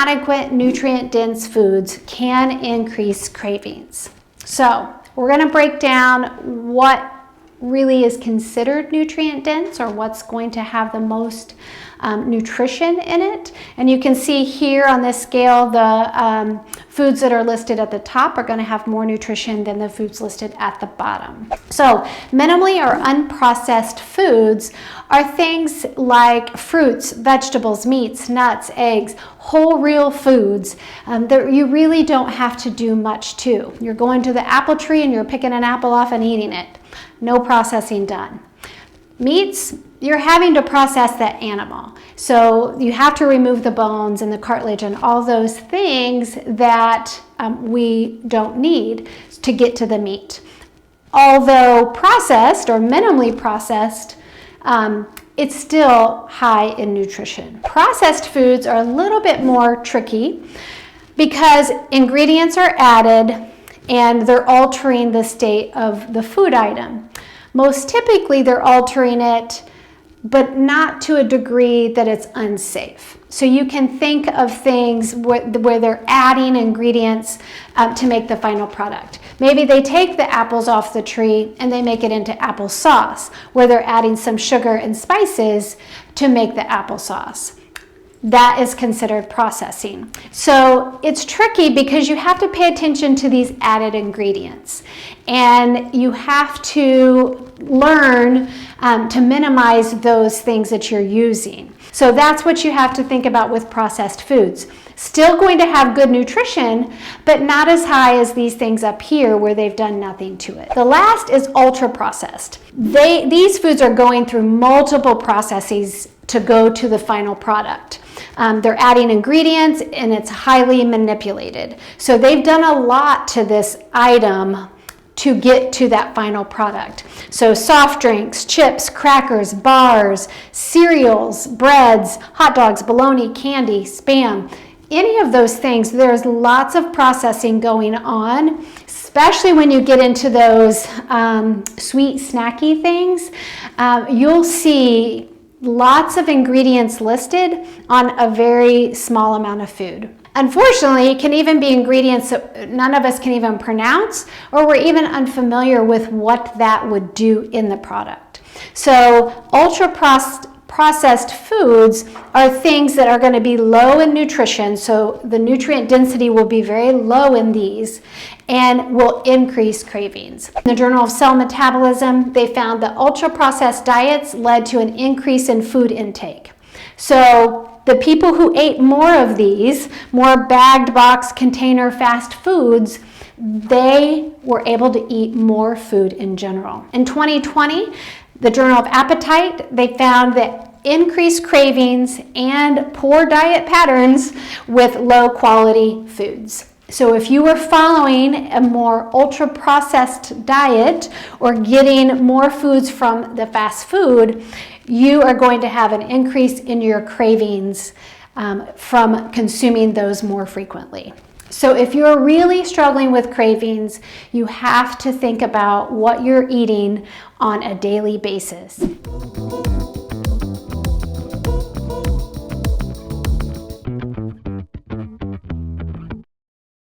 inadequate nutrient-dense foods can increase cravings. So we're going to break down what really is considered nutrient-dense, or what's going to have the most nutrition in it. And you can see here on this scale, the foods that are listed at the top are going to have more nutrition than the foods listed at the bottom. So minimally or unprocessed foods are things like fruits, vegetables, meats, nuts, eggs, whole real foods that you really don't have to do much to. You're going to the apple tree and you're picking an apple off and eating it. No processing done. Meats, you're having to process that animal. So you have to remove the bones and the cartilage and all those things that we don't need to get to the meat. Although processed or minimally processed, it's still high in nutrition. Processed foods are a little bit more tricky because ingredients are added and they're altering the state of the food item. Most typically, they're altering it, but not to a degree that it's unsafe. So you can think of things where they're adding ingredients to make the final product. Maybe they take the apples off the tree and they make it into applesauce, where they're adding some sugar and spices to make the applesauce. That is considered processing. So it's tricky because you have to pay attention to these added ingredients, and you have to learn to minimize those things that you're using. So that's what you have to think about with processed foods. Still going to have good nutrition, but not as high as these things up here where they've done nothing to it. The last is ultra processed. These foods are going through multiple processes to go to the final product. They're adding ingredients and it's highly manipulated. So they've done a lot to this item to get to that final product. So soft drinks, chips, crackers, bars, cereals, breads, hot dogs, bologna, candy, Spam, any of those things, there's lots of processing going on, especially when you get into those sweet snacky things. You'll see lots of ingredients listed on a very small amount of food. Unfortunately, it can even be ingredients that none of us can even pronounce, or we're even unfamiliar with what that would do in the product. So ultra processed foods are things that are going to be low in nutrition, so the nutrient density will be very low in these and will increase cravings. In the Journal of Cell Metabolism, they found that ultra-processed diets led to an increase in food intake. So the people who ate more of these, more bagged, box, container, fast foods, they were able to eat more food in general. In 2020, the Journal of Appetite, they found that increased cravings and poor diet patterns with low quality foods. So if you were following a more ultra-processed diet or getting more foods from the fast food, you are going to have an increase in your cravings from consuming those more frequently. So if you're really struggling with cravings, you have to think about what you're eating on a daily basis.